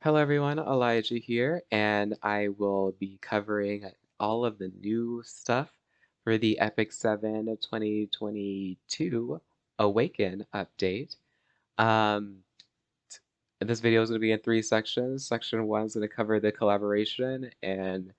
Hello everyone, Elijah here, and I will be covering all of the new stuff for the Epic 7 2022 Awaken update. Um, this video is going to be in three sections. Section 1 is going to cover the collaboration and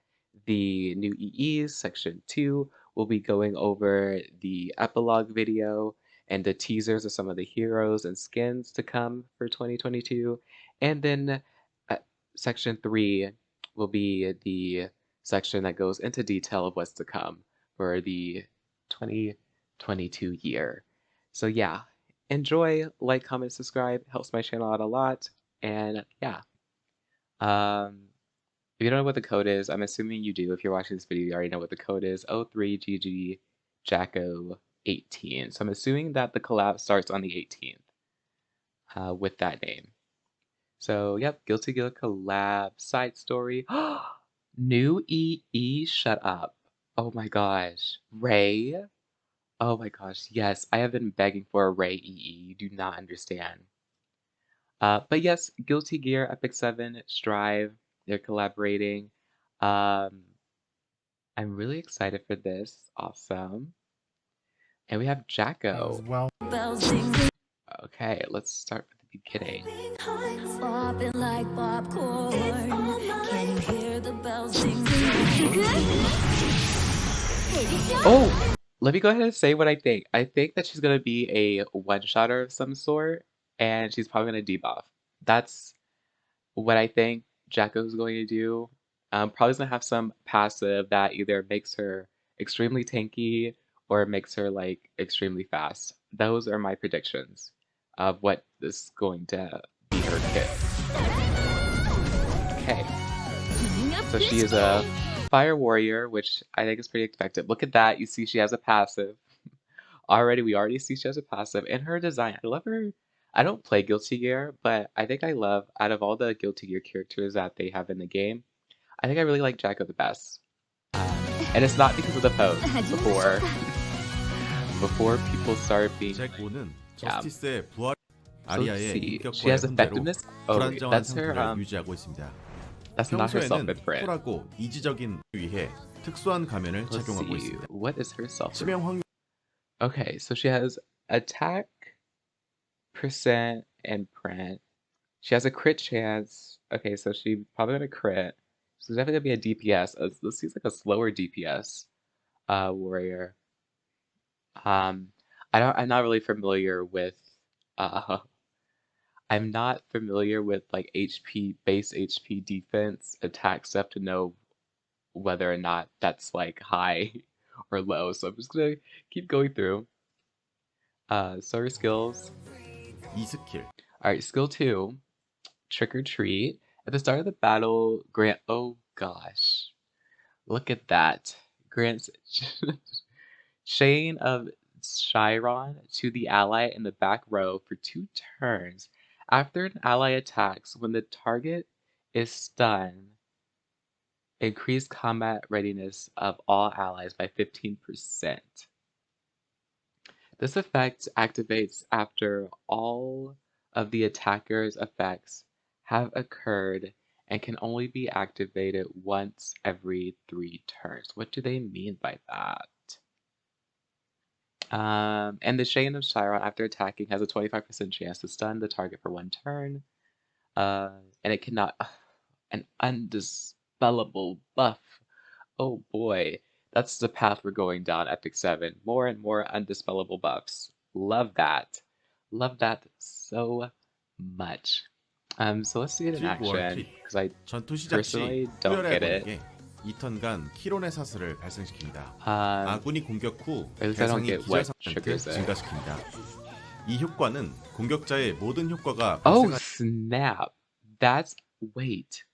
the new EEs. Section 2 will be going over the epilogue video and the teasers of some of the heroes and skins to come for 2022. And then uh, Section 3 will be the section that goes into detail of what's to come for the 2022 year. So yeah, enjoy, like, comment, subscribe, helps my channel out a lot. And yeah, if you don't know what the code is, I'm assuming you do. If you're watching this video, you already know what the code is, 03GG Jacko 18. So I'm assuming that the collab starts on the 18th with that name. So yep, Guilty Gear collab side story. New EE, shut up. Oh my gosh. Ray? Oh my gosh, yes, I have been begging for a Ray EE. You do not understand. But yes, Guilty Gear, Epic 7, Strive, they're collaborating. I'm really excited for this. Awesome. And we have Jacko. Well. Okay, let's start with the beginning. Oh, let me go ahead and say what I think. I think that she's gonna be a one-shotter of some sort, and she's probably gonna debuff. That's what I think Jacko's going to do. Probably gonna have some passive that either makes her extremely tanky or makes her like extremely fast. Those are my predictions of what is going to be her kit. Okay, so she is a fire warrior, which I think is pretty expected. Look at that, you see she has a passive. We already see she has a passive. And her design, I love her. I don't play Guilty Gear, but I think I love, out of all the Guilty Gear characters that they have in the game, I think I really like Jacko the best. And it's not because of the pose. Before people start being... Yeah. So let's see. She has effectiveness. Oh, wait, that's her, that's not her self-imprint. Let's see. What is her self-imprint? Okay, so she has attack, percent, and print. She has a crit chance. Okay, so she's probably gonna crit. So definitely gonna be a DPS. This seems like a slower DPS warrior. I'm not really familiar with I'm not familiar with like base HP defense attack stuff to know whether or not that's like high or low. So I'm just gonna keep going through. So her skills. Alright, skill 2, Trick or Treat. At the start of the battle, grant, oh gosh, look at that. Grants Chain of Chiron to the ally in the back row for 2 turns. After an ally attacks, when the target is stunned, increase combat readiness of all allies by 15%. This effect activates after all of the attacker's effects have occurred and can only be activated once every 3 turns. What do they mean by that? And the Chain of Chiron, after attacking, has a 25% chance to stun the target for 1 turn. And it cannot... an undispellable buff. Oh boy. That's the path we're going down, Epic 7. More and more undispellable buffs. Love that. Love that so much. So let's see it in action, because I personally don't get it. 2턴간 키론의 사슬을 발생시킵니다. 아군이 공격 후 at least I don't get what 대상이 triggers it. 증가시킵니다. 이 효과는 공격자의 모든 효과가 Oh snap! Wait.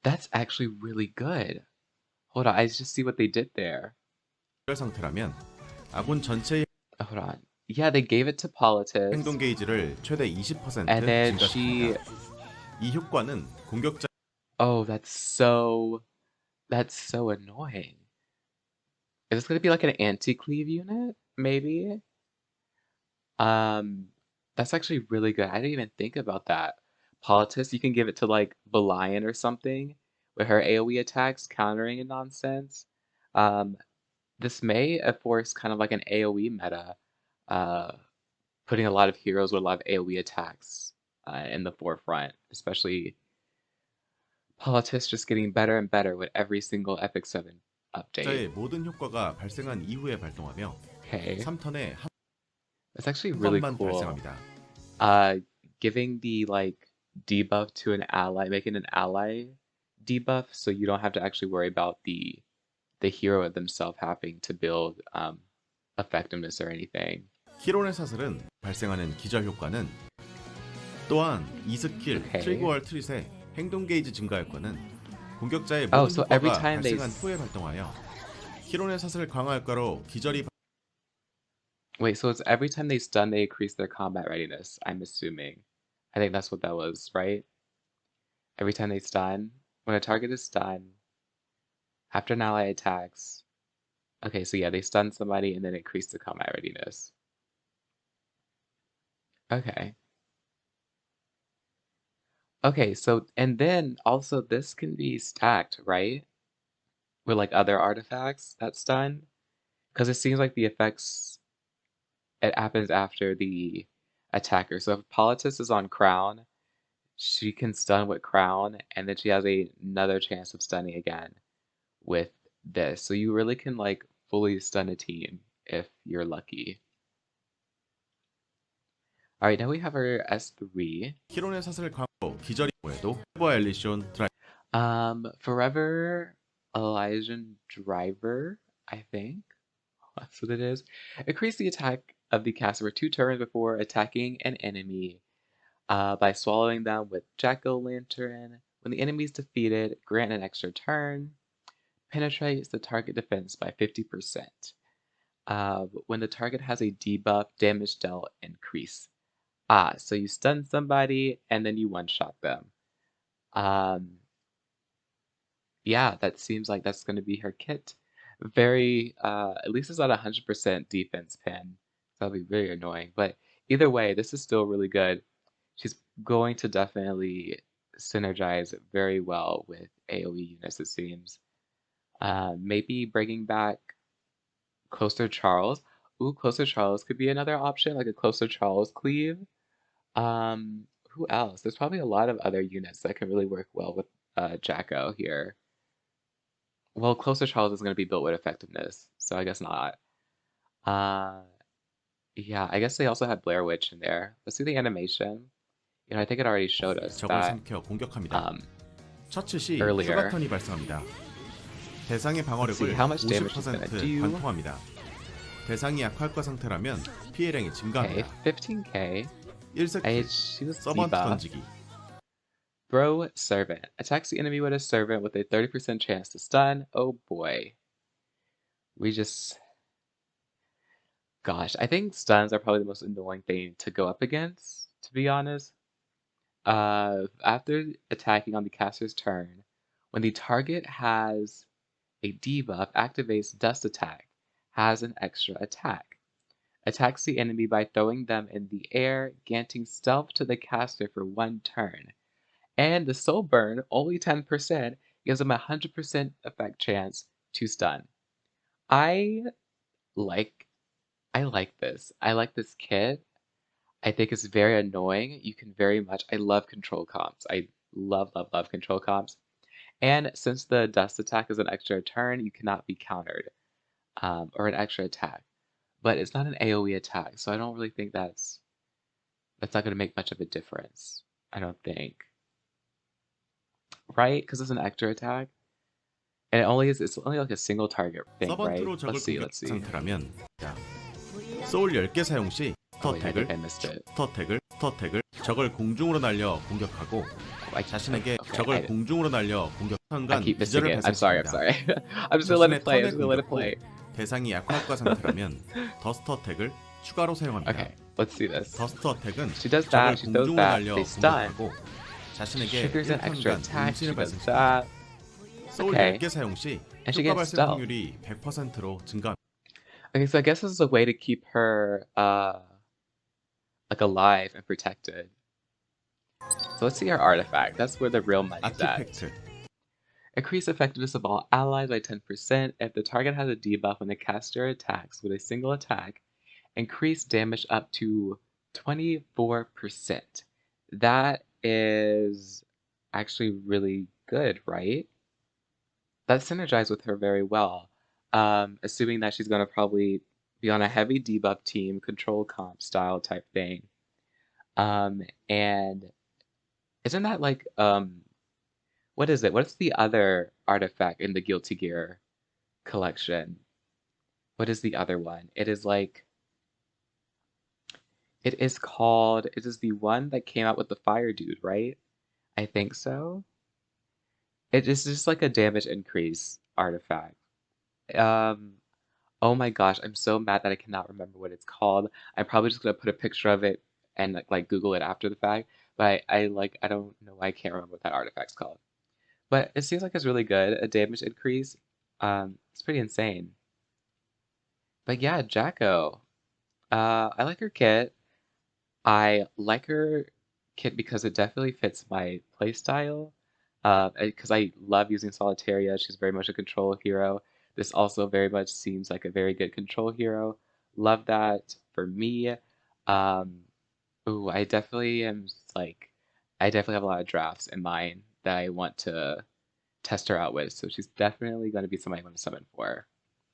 That's actually really good. Hold on, I just see what they did there. 상태라면 아군 전체의 Hold on. Yeah, they gave it to Politis. 행동 게이지를 최대 20% And then 증가시킵니다. 이 효과는 공격자 Oh, that's so annoying. Is this gonna be like an anti-cleave unit? Maybe? That's actually really good. I didn't even think about that. Politis, you can give it to, like, Belian or something with her AoE attacks countering and nonsense. Um, this may force kind of like an AoE meta, uh, putting a lot of heroes with a lot of AoE attacks in the forefront, especially Politis just getting better and better with every single Epic 7 update. 자의 모든 효과가 발생한 이후에 발동하며 Okay, 3턴에 한 that's actually really 번만 cool. 발생합니다. Giving the like debuff to an ally, making an ally debuff, so you don't have to actually worry about the hero themselves having to build effectiveness or anything. 키론의 사슬은 발생하는 기절 효과는 또한 이 스킬 Okay. 트리거월 트릿의 행동 게이지 증가 효과는 공격자의 Oh, 모든 so every 효과가 time they 발생한 후에 발동하여 키론의 사슬 강화 효과로 기절이 wait, so it's every time they stun, they increase their combat readiness. I'm assuming. I think that's what that was, right? Every time they stun, when a target is stunned, after an ally attacks. Okay, so yeah, they stun somebody and then increase the combat readiness. Okay. Okay, so and then also this can be stacked, right? With like other artifacts that stun? Because it seems like the effects it happens after the attacker. So if Politis is on Crown, she can stun with Crown, and then she has another chance of stunning again with this. So you really can like fully stun a team if you're lucky. Alright, now we have our S3. 키론의 사슬 강화로 기절이 후에도 포버 엘리시온 드라이브 Forever Elysian Driver, I think. That's what it is. Increase the attack of the caster for 2 turns before attacking an enemy by swallowing them with Jack-o'-lantern. When the enemy is defeated, grant an extra turn. Penetrates the target defense by 50%. When the target has a debuff, damage dealt increase. So you stun somebody and then you one-shot them. Yeah, that seems like that's going to be her kit. Very, at least it's not 100% defense pin. That'll be very annoying. But either way, this is still really good. She's going to definitely synergize very well with AoE units, it seems. Maybe bringing back Closer Charles. Ooh, Closer Charles could be another option, like a Closer Charles cleave. Who else? There's probably a lot of other units that can really work well with Jacko here. Well, Closer Charles is going to be built with effectiveness, so I guess not. Yeah, I guess they also had Blair Witch in there. Let's see the animation. You know, I think it already showed us 적을 that 삼켜 공격합니다. 처치 시 earlier. 추가턴이 발생합니다. 대상의 Let's see 방어력을 how much damage it's gonna 50% do. 관통합니다. 대상이 약화효과 상태라면 피해량이 Okay, 증가합니다. 15k. 1세트 She was 서번트 debuff. 던지기 Bro Servant. Attacks the enemy with a servant with a 30% chance to stun. Oh boy. We just... Gosh, I think stuns are probably the most annoying thing to go up against, to be honest. After attacking on the caster's turn, when the target has a debuff, activates Dust Attack, has an extra attack. Attacks the enemy by throwing them in the air, granting stealth to the caster for 1 turn. And the Soul Burn, only 10%, gives them a 100% effect chance to stun. I like this. I like this kit. I think it's very annoying. You can very much... I love control comps. I love, love, love control comps. And since the Dust Attack is an extra turn, you cannot be countered. Or an extra attack. But it's not an AoE attack, so I don't really think that's not going to make much of a difference. I don't think. Right? Because it's an extra attack? And it's only like a single target thing, right? 서번트로 적을 Let's see. 공격 상태라면 소울 10개 사용 시 Oh wait, I 스터택을 think I missed it. 스터택을 적을 공중으로 날려 공격하고 자신에게 Okay, 적을 공중으로 날려 공격 I 순간 keep missing 기절을 it. I'm sorry. 발생시킵니다. I'm just gonna let it play. I'm 자신의 just gonna let 턴의 it play. 공격 후 대상이 약화효과 상태라면 더스트 어택을 추가로 사용합니다. Okay, let's see this. 더스트 어택은 She does 적을 that, she throws 공중으로 that, 날려 they stun. 공격하고 자신에게 Triggers an extra 1턴간 attack, she 음신을 does 발생시킵니다. that. 소울 Okay. 10개 사용 시 And she 효과 gets 발생 stealth. 확률이 100%로 증가합니다. Okay, so I guess this is a way to keep her like alive and protected. So let's see our artifact. That's where the real money's at. 아티팩트. Increase effectiveness of all allies by 10%. If the target has a debuff when the caster attacks with a single attack, increase damage up to 24%. That is actually really good, right? That synergized with her very well. Assuming that she's going to probably be on a heavy debuff team, control comp style type thing. And isn't that like, what is it? What's the other artifact in the Guilty Gear collection? What is the other one? It is like, it is the one that came out with the fire dude, right? I think so. It is just like a damage increase artifact. Um, oh my gosh, I'm so mad that I cannot remember what it's called. I'm probably just gonna put a picture of it and like Google it after the fact, but I don't know why I can't remember what that artifact's called. But it seems like it's really good. A damage increase. It's pretty insane. But yeah, Jacko. I like her kit. I like her kit because it definitely fits my playstyle. Because I love using Solitaria. She's very much a control hero. This also very much seems like a very good control hero. Love that for me. Um, ooh, I definitely am like, I definitely have a lot of drafts in mind that I want to test her out with. So she's definitely going to be somebody I want to summon for.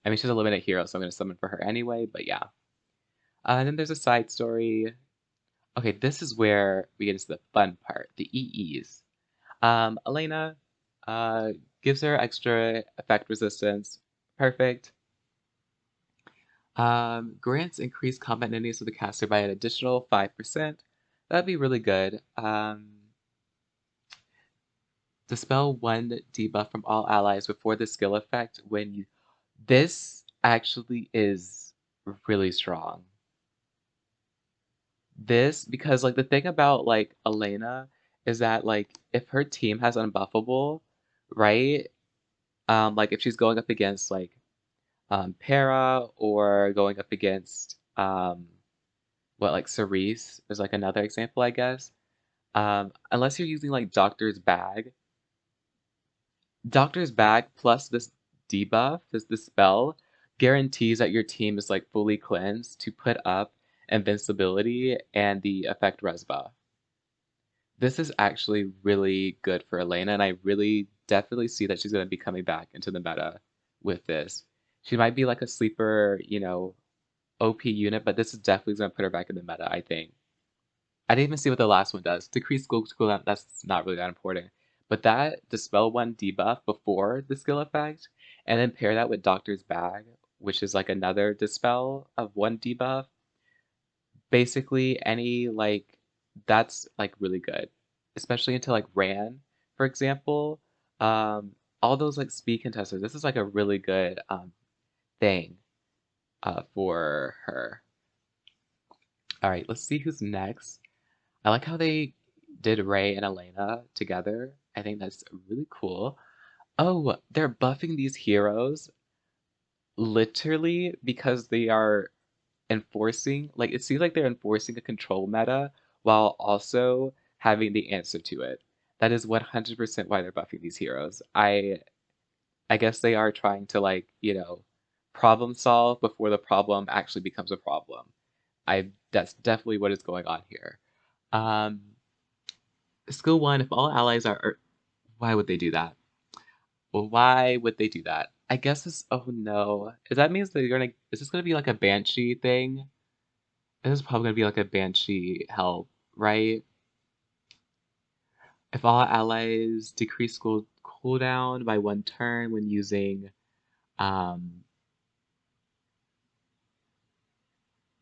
I mean, she's a limited hero, so I'm going to summon for her anyway, but yeah. And then there's a side story. Okay, this is where we get into the fun part, the EEs. Elena uh, gives her extra effect resistance. Perfect. Grants increased combat immunities of the caster by an additional 5%. That'd be really good. Dispel one debuff from all allies before the skill effect when you... This actually is really strong. This, because like the thing about like Elena is that like if her team has unbuffable, right? Like if she's going up against like Para or going up against what like Cerise is like another example, I guess. Unless you're using like Doctor's Bag plus this debuff, this spell, guarantees that your team is like fully cleansed to put up invincibility and the effect res buff. This is actually really good for Elena, and I really definitely see that she's going to be coming back into the meta with this. She might be like a sleeper, OP unit, but this is definitely going to put her back in the meta, I think. I didn't even see what the last one does. Decrease skill cooldown, that's not really that important. But that Dispel 1 debuff before the skill effect, and then pair that with Doctor's Bag, which is like another Dispel of 1 debuff, basically any like that's like really good, especially into like Ran, for example. All those like speed contesters, this is like a really good thing for her. All right, let's see who's next. I like how they did Ray and Elena together. I think that's really cool. Oh, they're buffing these heroes literally because they are enforcing, like, it seems like they're enforcing a control meta while also having the answer to it. That is 100% why they're buffing these heroes. I guess they are trying to like, problem solve before the problem actually becomes a problem. That's definitely what is going on here. Um, Skill 1, if all allies are why would they do that? Well, why would they do that? I guess this, oh no. Is that means they're gonna, is this gonna be like a Banshee thing? This is probably gonna be like a Banshee help, right? If all allies decrease cooldown by 1 turn when using um,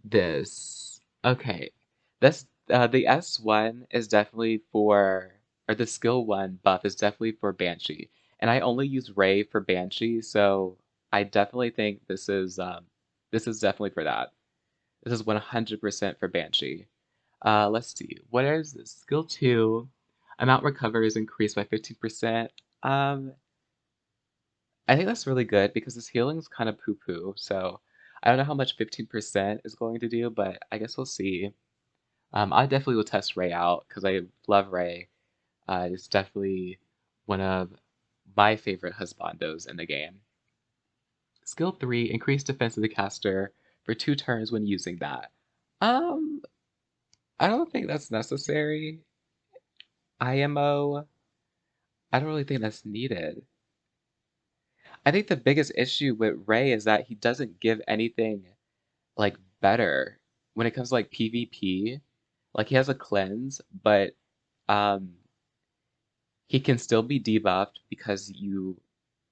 this. Okay, this the S1 is definitely for, or the skill 1 buff is definitely for Banshee, and I only use Ray for Banshee, so I definitely think this is definitely for that. This is 100% for Banshee. Let's see. What is this? Skill 2. Amount recovered is increased by 15%. I think that's really good because this healing is kind of poo-poo, so I don't know how much 15% is going to do, but I guess we'll see. I definitely will test Ray out because I love Ray. It's definitely one of my favorite husbandos in the game. Skill 3, increase defense of the caster for 2 turns when using that. Um, I don't think that's necessary. IMO, I don't really think that's needed. I think the biggest issue with Ray is that he doesn't give anything like better when it comes to like PvP. Like he has a cleanse, but um he can still be debuffed because you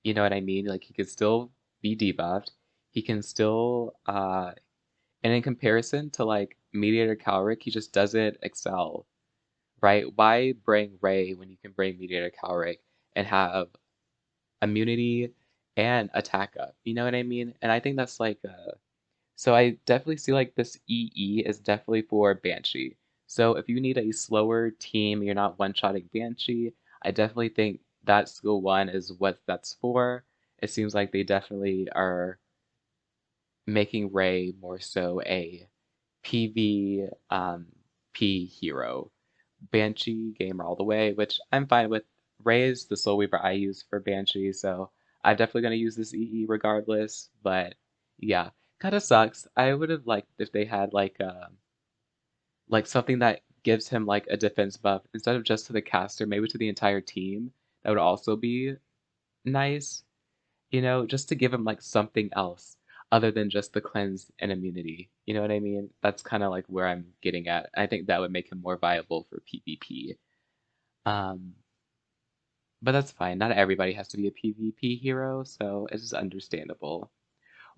know what I mean? Like he can still be debuffed. He can still and in comparison to like Mediator Calric, he just doesn't excel, right? Why bring Ray when you can bring Mediator Calric and have immunity and attack up? You know what I mean? And I think that's like so I definitely see like this EE is definitely for Banshee. So if you need a slower team, you're not one-shotting Banshee, I definitely think that skill 1 is what that's for. It seems like they definitely are making Ray more so a PvP hero. Banshee gamer all the way, which I'm fine with. Ray is the Soul Weaver I use for Banshee, so I'm definitely gonna use this EE regardless, but yeah. Kinda sucks. I would have liked if they had like something that gives him like a defense buff instead of just to the caster, maybe to the entire team. That would also be nice, you know, just to give him like something else other than just the cleanse and immunity. You know what I mean? That's kind of like where I'm getting at. I think that would make him more viable for PvP. Um, but that's fine. Not everybody has to be a PvP hero, so it's just understandable.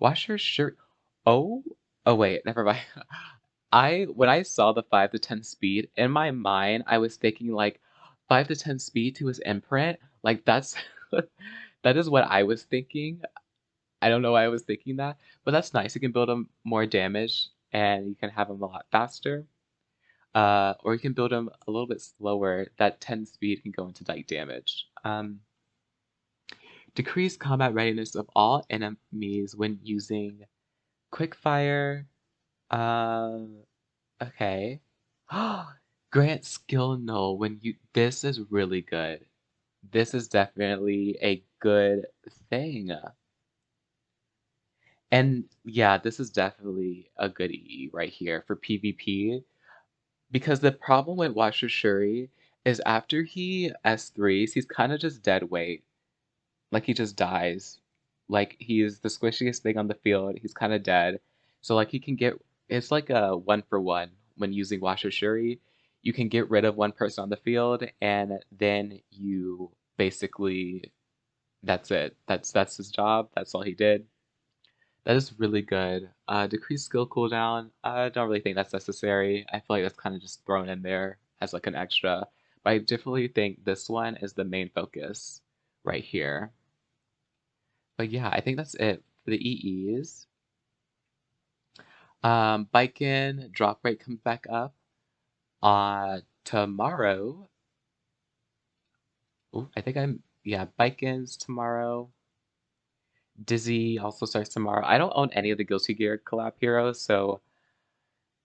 Wash your shirt. Oh, oh wait, never mind. When I saw the 5 to 10 speed, in my mind, I was thinking like 5 to 10 speed to his imprint. Like that's that is what I was thinking. I don't know why I was thinking that, but that's nice. You can build him more damage and you can have him a lot faster. Or you can build him a little bit slower. That 10 speed can go into like damage. Decrease combat readiness of all enemies when using quickfire. Uh, okay. Grant skill null when you. This is really good. This is definitely a good thing. And yeah, this is definitely a good EE right here for PvP. Because the problem with Washer Shuri is after he S3s, he's kind of just dead weight. Like he just dies. Like he is the squishiest thing on the field. He's kind of dead. So like he can get it's like a 1-for-1 when using Washer Shuri. You can get rid of one person on the field and then you basically that's it. That's his job. That's all he did. That is really good. Decrease skill cooldown. I don't really think that's necessary. I feel like that's kind of just thrown in there as like an extra. But I definitely think this one is the main focus right here. But yeah, I think that's it for the EEs. Biken drop rate comes back up tomorrow. Ooh, I think yeah, Biken's tomorrow. Dizzy also starts tomorrow. I don't own any of the Guilty Gear collab heroes, so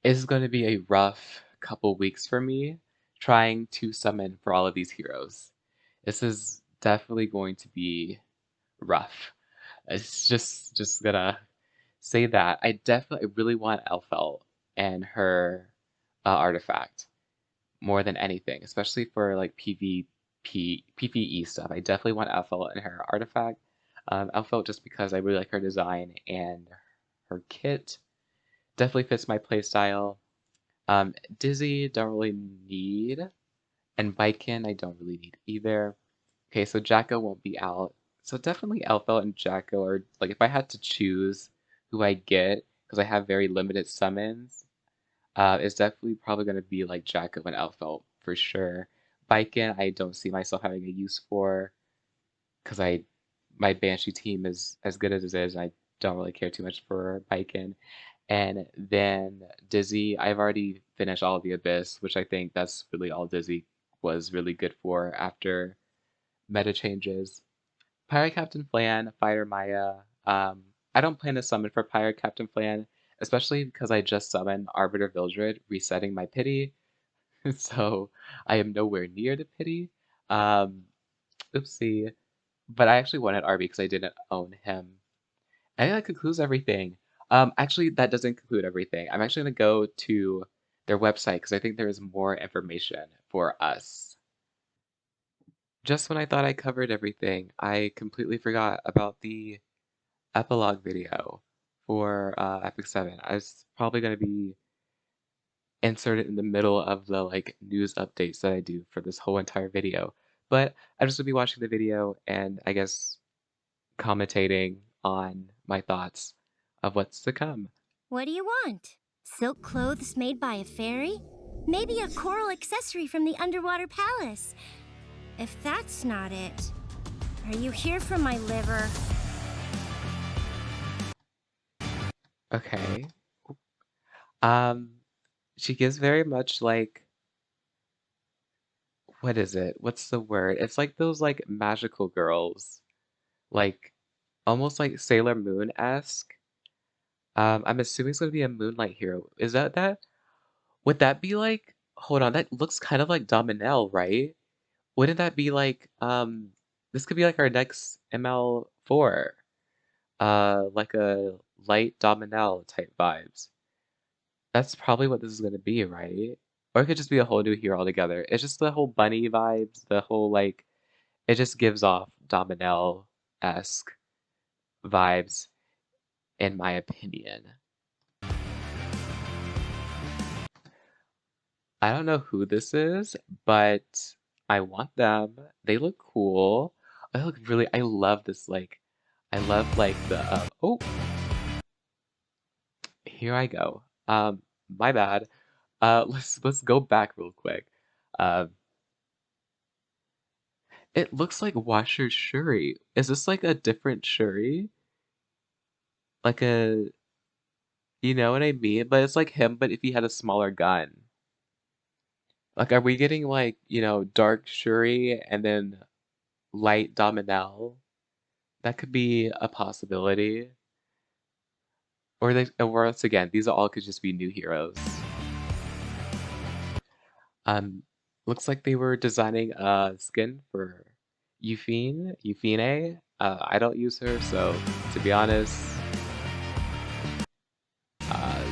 it's going to be a rough couple weeks for me trying to summon for all of these heroes. This is definitely going to be rough. It's just gonna say that. I really want Elfelt and her artifact more than anything, especially for like PvE stuff. I definitely want Elfelt and her artifact. Elfelt just because I really like her design and her kit definitely fits my playstyle. Dizzy, don't really need, and Biken, I don't really need either. Okay, so Jacko won't be out. So definitely Elfelt and Jacko are, like, if I had to choose who I get, because I have very limited summons, it's definitely probably going to be, like, Jacko and Elfelt, for sure. Biken, I don't see myself having a use for, because my Banshee team is as good as it is, and I don't really care too much for Biken. And then Dizzy, I've already finished all of the Abyss, which I think that's really all Dizzy was really good for after meta changes. Pirate Captain Flan, Fighter Maya. I don't plan to summon for Pirate Captain Flan, especially because I just summoned Arbiter Vildred, resetting my pity. So I am nowhere near the pity. Um, oopsie. But I actually wanted Arby because I didn't own him. I think that concludes everything. Actually, that doesn't conclude everything. I'm actually gonna go to their website because I think there is more information for us. Just when I thought I covered everything, I completely forgot about the epilogue video for Epic 7. I was probably gonna be inserted in the middle of the like news updates that I do for this whole entire video. But I'm just gonna be watching the video and I guess commentating on my thoughts of what's to come. What do you want? Silk clothes made by a fairy? Maybe a coral accessory from the underwater palace. If that's not it, are you here for my liver? Okay. Um, she gives very much like, what is it? What's the word? It's like those like magical girls, like almost like Sailor Moon-esque. I'm assuming it's gonna be a Moonlight hero. Is that? Would that be like, hold on, that looks kind of like Dominel, right? Wouldn't that be like, this could be like our next ML4, like a light Dominel type vibes. That's probably what this is gonna be, right? Or it could just be a whole new hero altogether. It's just the whole bunny vibes, the whole like, it just gives off Dominel-esque vibes, in my opinion. I don't know who this is, but I want them. They look cool. They look really, I love this, like, I love like the, oh, here I go. My bad. Let's go back real quick. Um, it looks like Washer Shuri. Is this like a different Shuri? Like a, you know what I mean? But it's like him, but if he had a smaller gun. Like, are we getting like, Dark Shuri and then Light Dominel? That could be a possibility. Or once again, these all could just be new heroes. Um, looks like they were designing a skin for Euphine. I don't use her, so to be honest, uh,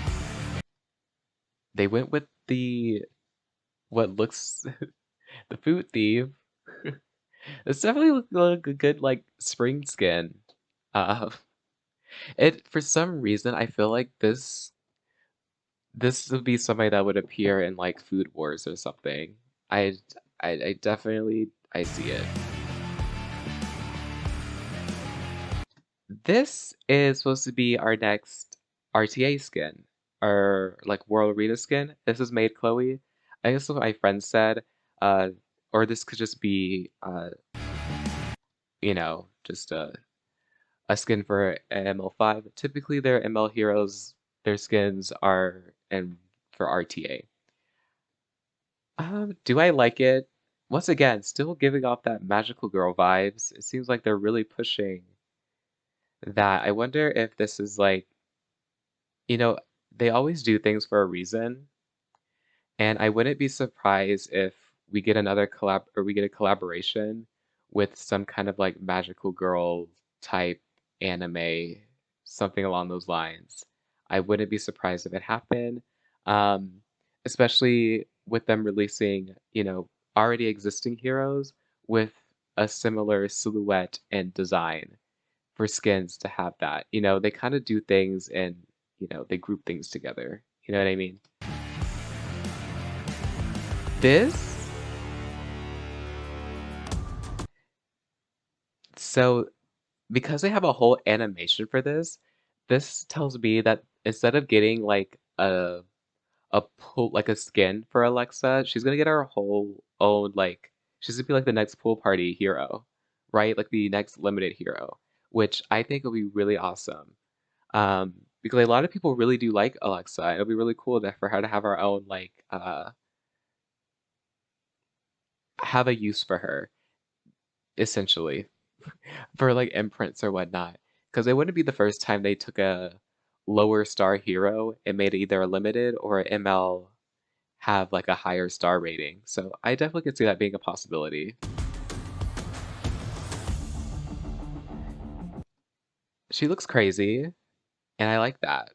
they went with the what looks the food thief. It's definitely like a good like spring skin. Uh, it for some reason I feel like this would be somebody that would appear in like Food Wars or something. I I definitely I see it. This is supposed to be our next RTA skin, or like World Arena skin. This is made Chloe. I guess what my friend said, uh, or this could just be, just a skin for ML5. Typically, their ML heroes, their skins are in for RTA. Do I like it? Once again, still giving off that magical girl vibes. It seems like they're really pushing that. I wonder if this is like, you know, they always do things for a reason, and I wouldn't be surprised if we get another collab or we get a collaboration with some kind of like magical girl type anime, something along those lines. I wouldn't be surprised if it happened, um, especially with them releasing, already existing heroes with a similar silhouette and design for skins to have that. They kind of do things and, they group things together. You know what I mean? This, so because they have a whole animation for this tells me that instead of getting like a pool like a skin for Alexa, she's gonna get her whole own like she's gonna be like the next pool party hero, right? Like the next limited hero, which I think will be really awesome. Because a lot of people really do like Alexa. It'll be really cool for her to have her own like have a use for her, essentially, for like imprints or whatnot. Because it wouldn't be the first time they took a lower star hero and made it either a limited or an ML have like a higher star rating. So I definitely could see that being a possibility. She looks crazy, and I like that.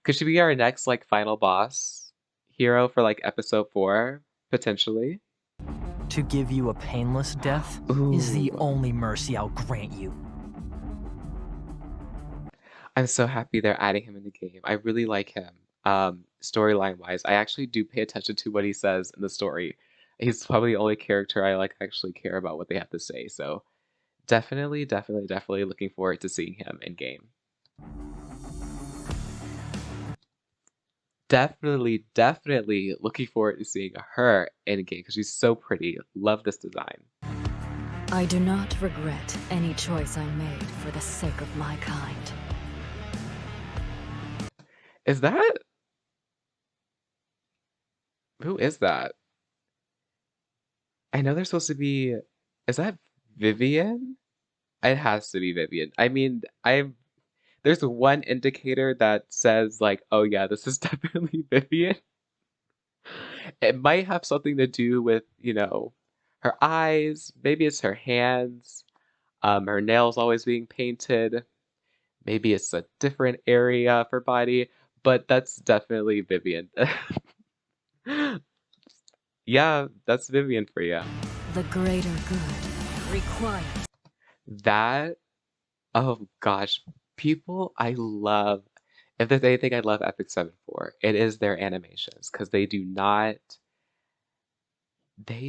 Could she be our next like final boss hero for like episode 4 potentially? To give you a painless death is the Ooh, only mercy I'll grant you. I'm so happy they're adding him in the game. I really like him. Storyline wise, I actually do pay attention to what he says in the story. He's probably the only character I like actually care about what they have to say. So definitely, definitely, definitely looking forward to seeing him in game. Definitely, definitely looking forward to seeing her in game because she's so pretty. Love this design. I do not regret any choice I made for the sake of my kind. Is that? Who is that? I know they're supposed to be. Is that Vivian? It has to be Vivian. I mean, there's one indicator that says like, oh yeah, this is definitely Vivian. It might have something to do with, her eyes, maybe it's her hands, her nails always being painted. Maybe it's a different area of her body, but that's definitely Vivian. Yeah, that's Vivian for you. The greater good requires. That, oh gosh, people I love. If there's anything I love Epic 7 for, it is their animations because they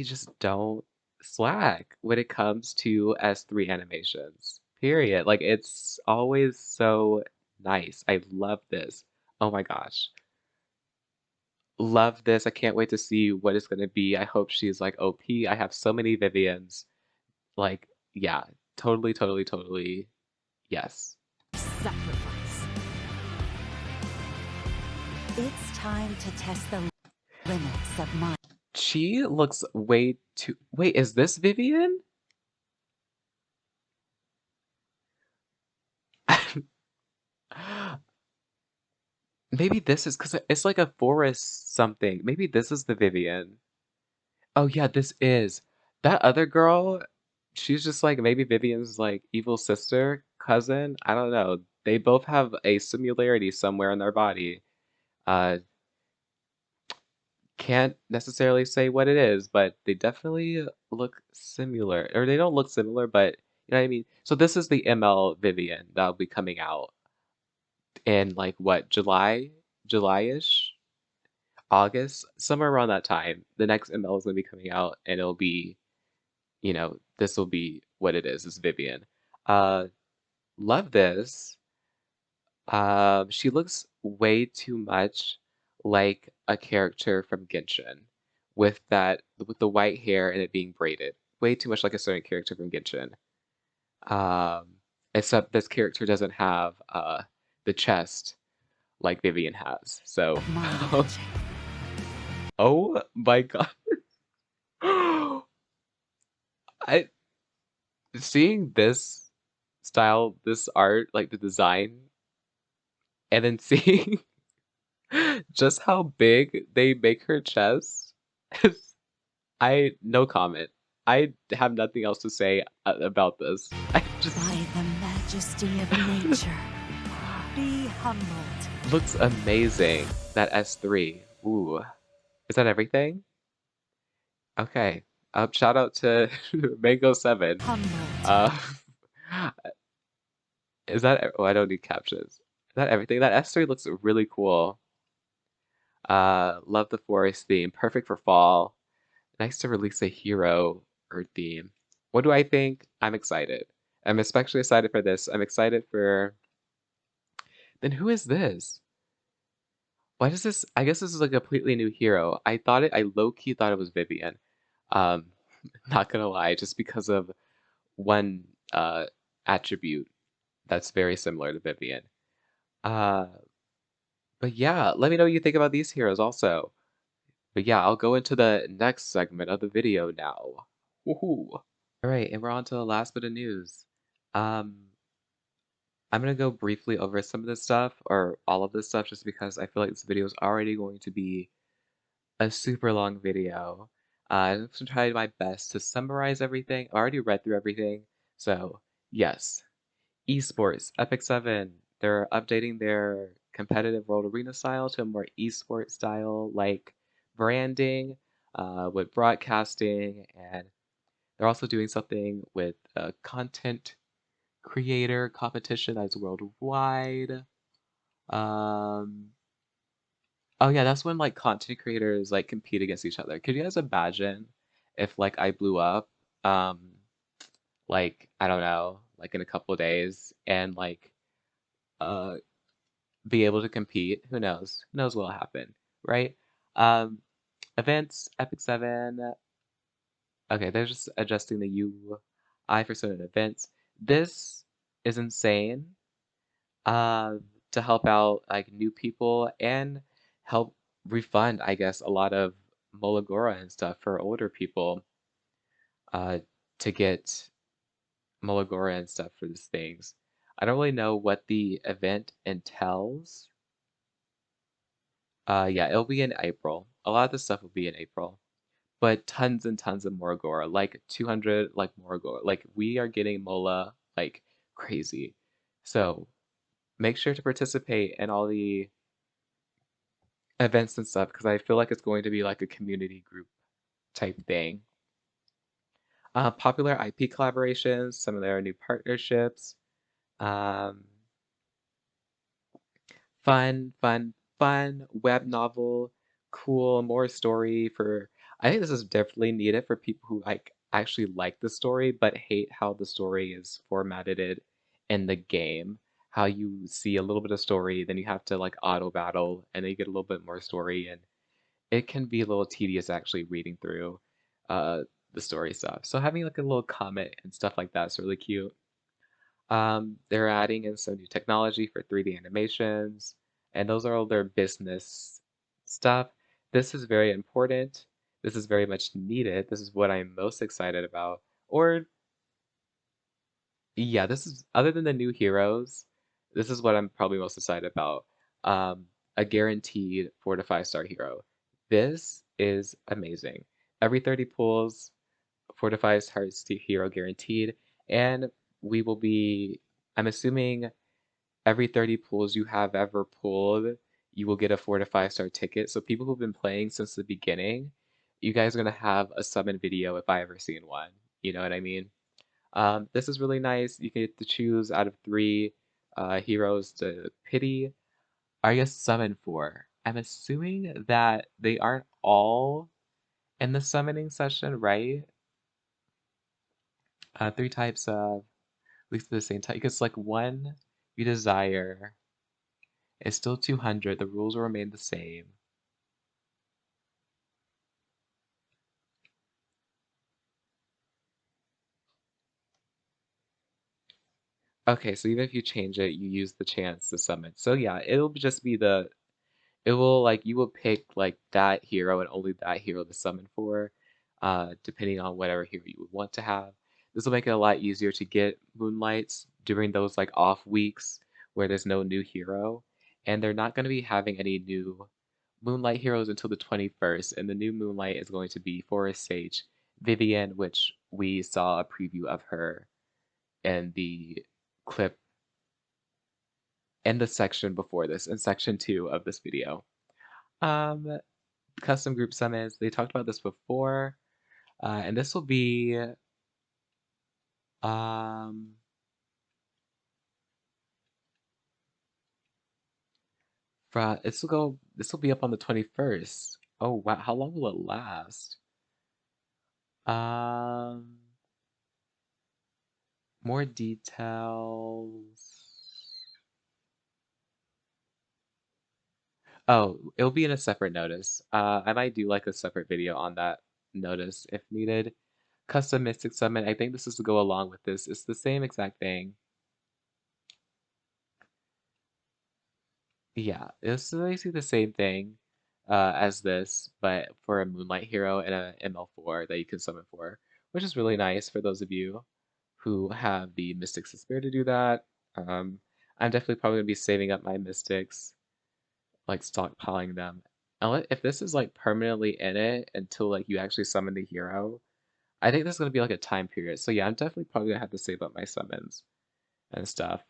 just don't slack when it comes to S3 animations. Period. Like it's always so nice. I love this. Oh my gosh. Love this. I can't wait to see what it's gonna be. I hope she's like OP. I have so many Vivians. Like, yeah, totally, totally, totally. Yes. Sacrifice. It's time to test the limits of my. She looks way too. Wait, is this Vivian? Maybe this is because it's like a forest something. Maybe this is the Vivian. Oh yeah, this is. That other girl, she's just like maybe Vivian's like evil sister, cousin. I don't know. They both have a similarity somewhere in their body. Uh, can't necessarily say what it is, but they definitely look similar. Or they don't look similar, but you know what I mean? So this is the ML Vivian that'll be coming out in like what, July? July-ish? August? Somewhere around that time. The next ML is gonna be coming out and it'll be, this will be what it is Vivian. Uh, love this. She looks way too much like a character from Genshin with the white hair and it being braided. Way too much like a certain character from Genshin. Except this character doesn't have the chest like Vivian has. So, oh my god. I seeing this style, this art, like the design, and then seeing just how big they make her chest, no comment. I have nothing else to say about this. I just By the majesty of nature, be humbled. looks amazing. That S3. Ooh. Is that everything? Okay. Shout out to Mango 7. Humbled. Uh, is that, oh, I don't need captions. Is that everything? That S3 looks really cool. Love the forest theme. Perfect for fall. Nice to release a hero Earth theme. What do I think? I'm excited. I'm especially excited for this. I'm excited for... Then who is this? Why does this... I guess this is a completely new hero. I low-key thought it was Vivian. Um, not gonna lie, just because of one attribute that's very similar to Vivian. Uh, but yeah, let me know what you think about these heroes also. But yeah, I'll go into the next segment of the video now. Woohoo! Alright, and we're on to the last bit of news. Um, I'm gonna go briefly over some of this stuff, or all of this stuff, just because I feel like this video is already going to be a super long video. I'm gonna try my best to summarize everything. I already read through everything, so yes. Esports, Epic 7, they're updating their competitive World Arena style to a more esports style, like branding, with broadcasting, and they're also doing something with a content creator competition that's worldwide. Um, oh yeah, that's when like content creators like compete against each other. Could you guys imagine if like I blew up, um, like I don't know, like in a couple of days and like uh be able to compete. Who knows? Who knows what'll happen, right? Um, events, Epic 7. Okay, they're just adjusting the UI for certain events. This is insane. Uh, to help out like new people and help refund, I guess, a lot of Molagora and stuff for older people. Uh, to get Molagora and stuff for these things. I don't really know what the event entails. Yeah, it'll be in April. A lot of the stuff will be in April, but tons and tons of Moragora, like 200, like Moragora. Like we are getting Mola like crazy. So make sure to participate in all the events and stuff because I feel like it's going to be like a community group type thing. Popular IP collaborations, some of their new partnerships. Um, fun web novel, cool, more story for I think this is definitely needed for people who like actually like the story but hate how the story is formatted in the game. How you see a little bit of story, then you have to like auto battle, and then you get a little bit more story, and it can be a little tedious actually reading through uh the story stuff. So having like a little comment and stuff like that's really cute. They're adding in some new technology for 3D animations, and those are all their business stuff. This is very important. This is very much needed. This is what I'm most excited about. Or, yeah, this is, other than the new heroes, this is what I'm probably most excited about. Um, a guaranteed 4 to 5 star hero. This is amazing. Every 30 pulls, 4 to 5 star hero guaranteed, and we will be, I'm assuming every 30 pulls you have ever pulled, you will get a 4 to 5 star ticket. So people who've been playing since the beginning, you guys are gonna have a summon video if I ever seen one. You know what I mean? This is really nice. You get to choose out of 3 heroes to pity. I guess summon for. I'm assuming that they aren't all in the summoning session, right? 3 types of, at least the same type, because like one you desire is still 200, the rules will remain the same. Okay, so even if you change it, you use the chance to summon. So yeah, it'll just be the, it will like, you will pick like that hero and only that hero to summon for, depending on whatever hero you would want to have. This will make it a lot easier to get Moonlights during those like off weeks where there's no new hero. And they're not going to be having any new Moonlight heroes until the 21st, and the new Moonlight is going to be Forest Sage Vivian, which we saw a preview of her in the clip in the section before this, in section 2 of this video. Um, Custom group summons, they talked about this before, and this will be um, this will be up on the 21st. Oh wow, how long will it last? Um, more details. Oh, it'll be in a separate notice. I might do like a separate video on that notice if needed. Custom Mystic Summon, I think this is to go along with this. It's the same exact thing. Yeah, it's basically the same thing as this, but for a Moonlight hero and a ML4 that you can summon for, which is really nice for those of you who have the Mystics to spare to do that. I'm definitely probably gonna be saving up my Mystics, like stockpiling them If this is like permanently in it until like you actually summon the hero, I think there's gonna be like a time period. So yeah, I'm definitely probably gonna have to save up my summons and stuff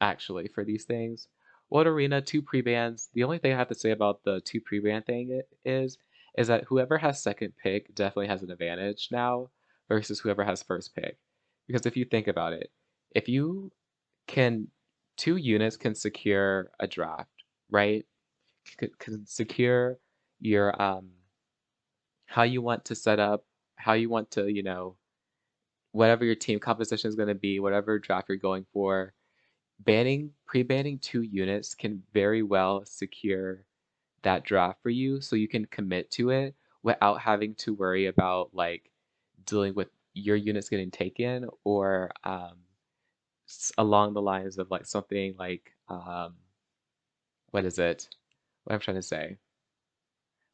actually for these things. World Arena, two pre-bans. The only thing I have to say about the two pre-ban thing is that whoever has second pick definitely has an advantage now versus whoever has first pick. Because if you think about it, if you can two units can secure a draft, right? Can secure your how you want to set up, how you want to, whatever your team composition is going to be, whatever draft you're going for. Pre-banning two units can very well secure that draft for you so you can commit to it without having to worry about like dealing with your units getting taken or along the lines of like something like what is it? What I'm trying to say.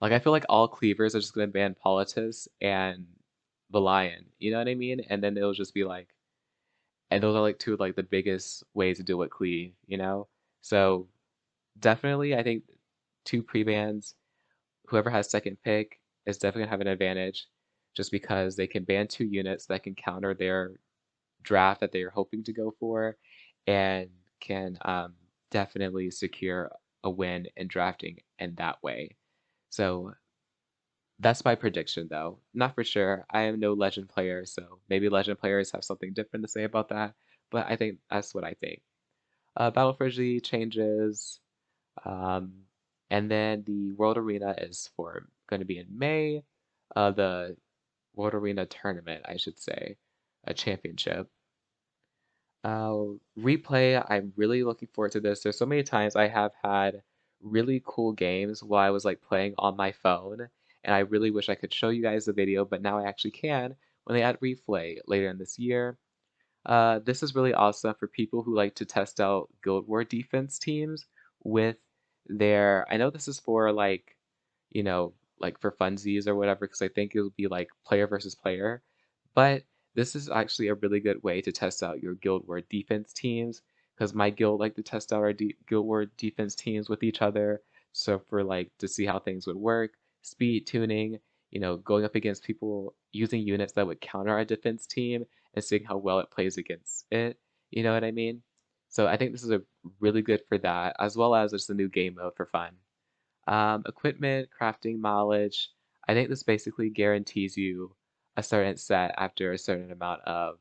Like I feel like all cleavers are just gonna ban Politis and the Lion. You know what I mean? And then it'll just be like, and those are like two of like the biggest ways to deal with cleave. So definitely, I think two pre-bans. Whoever has second pick is definitely gonna have an advantage, just because they can ban two units that can counter their draft that they are hoping to go for, and can definitely secure a win in drafting in that way. So that's my prediction, though. Not for sure. I am no Legend player, so maybe Legend players have something different to say about that, but I think that's what I think. Battle for G changes, um, and then the World Arena is for going to be in May. The World Arena tournament, I should say, a championship. Replay, I'm really looking forward to this. There's so many times I have had really cool games while I was like playing on my phone, and I really wish I could show you guys the video, but now I actually can when they add replay later in this year. This is really awesome for people who like to test out Guild War defense teams with I know this is for like, like for funsies or whatever, because I think it'll be like player versus player. But this is actually a really good way to test out your Guild War defense teams, because my guild like to test out our Guild War defense teams with each other. So for like to see how things would work, speed tuning, going up against people using units that would counter our defense team and seeing how well it plays against it. You know what I mean? So I think this is a really good for that, as well as just a new game mode for fun. Equipment, crafting, mileage. I think this basically guarantees you a certain set after a certain amount of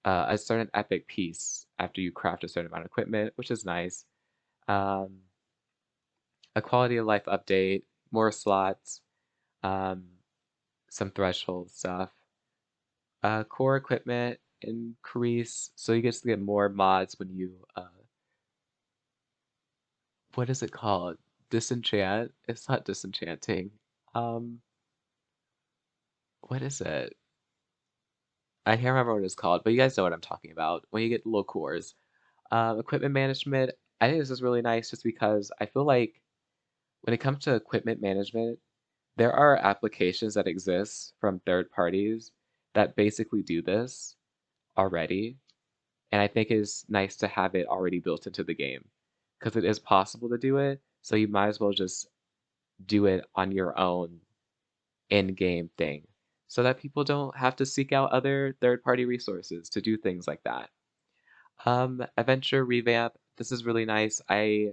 a certain epic piece after you craft a certain amount of equipment, which is nice. Um, a quality of life update, more slots, um, some threshold stuff. Core equipment increase, so you get more mods when you what is it called? Disenchant? It's not disenchanting. Um, what is it? I can't remember what it's called, but you guys know what I'm talking about. When you get little cores. Equipment management, I think this is really nice just because I feel like when it comes to equipment management, there are applications that exist from third parties that basically do this already. And I think it's nice to have it already built into the game because it is possible to do it. So you might as well just do it on your own in-game thing so that people don't have to seek out other third-party resources to do things like that. Adventure revamp. This is really nice. I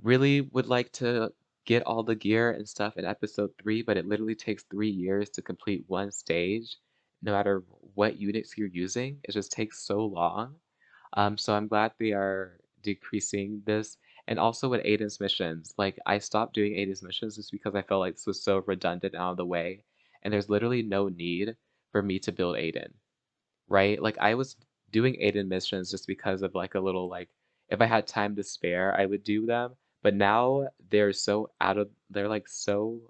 really would like to get all the gear and stuff in episode 3, but it literally takes 3 years to complete one stage, no matter what units you're using. It just takes so long. So I'm glad they are decreasing this. And also with Aiden's missions, like I stopped doing Aiden's missions just because I felt like this was so redundant and out of the way. And there's literally no need for me to build Aiden, right? Like I was doing Aiden missions just because of like a little like if I had time to spare, I would do them. But now they're like so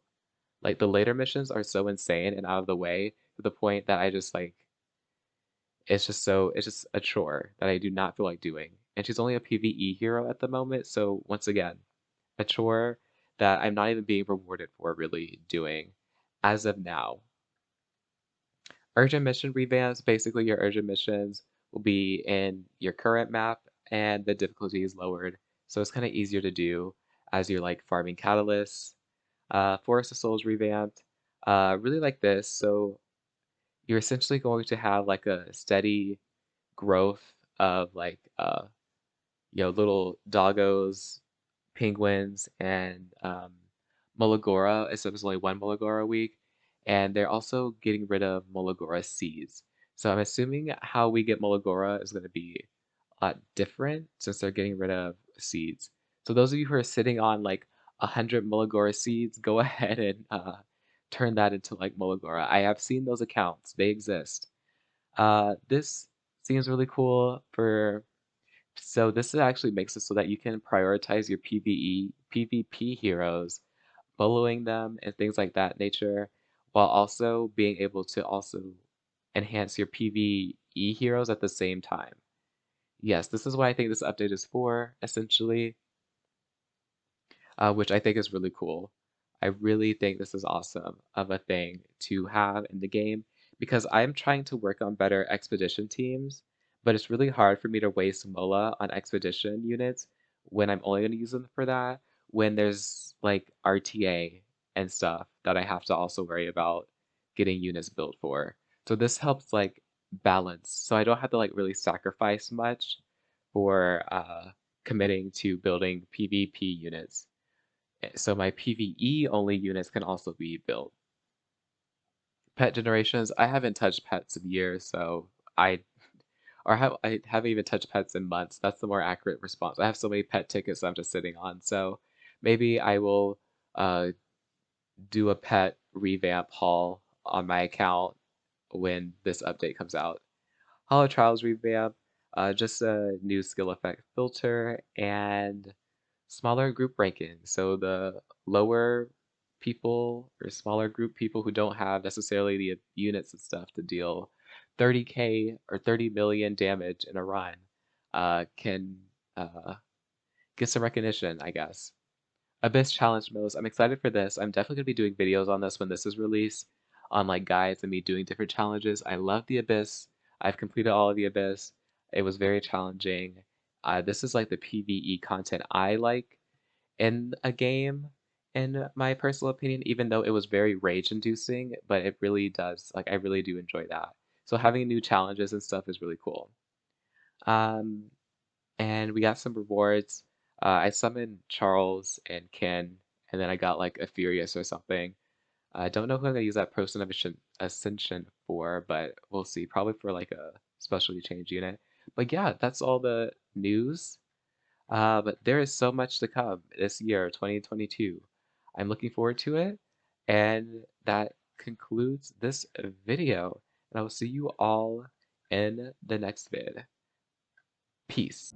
like the later missions are so insane and out of the way to the point that I just like it's just a chore that I do not feel like doing. And she's only a PvE hero at the moment, so once again, a chore that I'm not even being rewarded for really doing as of now. Urgent mission revamps, basically your urgent missions will be in your current map and the difficulty is lowered, so it's kind of easier to do. as you're like farming catalysts. Forest of Souls revamped. Really like this. So you're essentially going to have like a steady growth of like little doggos, penguins, and Molagora. Except there's only one Molagora a week, and they're also getting rid of Molagora seeds. So I'm assuming how we get Molagora is going to be a lot different since they're getting rid of seeds. So those of you who are sitting on like 100 Molagora seeds, go ahead and turn that into like Molagora. I have seen those accounts; they exist. This seems really cool for so this actually makes it so that you can prioritize your PvP heroes, following them and things like that nature, while also being able to also enhance your PvE heroes at the same time. Yes, this is what I think this update is for, essentially, which I think is really cool. I really think this is awesome of a thing to have in the game because I'm trying to work on better expedition teams, but it's really hard for me to waste Mola on expedition units when I'm only going to use them for that, when there's like RTA and stuff that I have to also worry about getting units built for. So this helps like balance. So I don't have to like really sacrifice much for committing to building PvP units. So my PvE only units can also be built. Pet generations, I haven't touched pets in years, so I haven't even touched pets in months. That's the more accurate response. I have so many pet tickets I'm just sitting on, so maybe I will uh, do a pet revamp haul on my account when this update comes out. Hollow Trials revamp, just a new skill effect filter, and smaller group ranking. So the lower people or smaller group people who don't have necessarily the units and stuff to deal 30k or 30 million damage in a run can get some recognition, I guess. Abyss Challenge modes. I'm excited for this. I'm definitely going to be doing videos on this when this is released, on like guides and me doing different challenges. I love the Abyss. I've completed all of the Abyss. It was very challenging. This is like the PvE content I like in a game, in my personal opinion, even though it was very rage-inducing, but it really does, like, I really do enjoy that. So having new challenges and stuff is really cool. Um, and we got some rewards. I summoned Charles and Ken, and then I got like a Furious or something. I don't know who I'm gonna use that Person of Ascension for, but we'll see. Probably for like a specialty change unit. But yeah, that's all the news. But there is so much to come this year, 2022. I'm looking forward to it. And that concludes this video. And I will see you all in the next vid. Peace.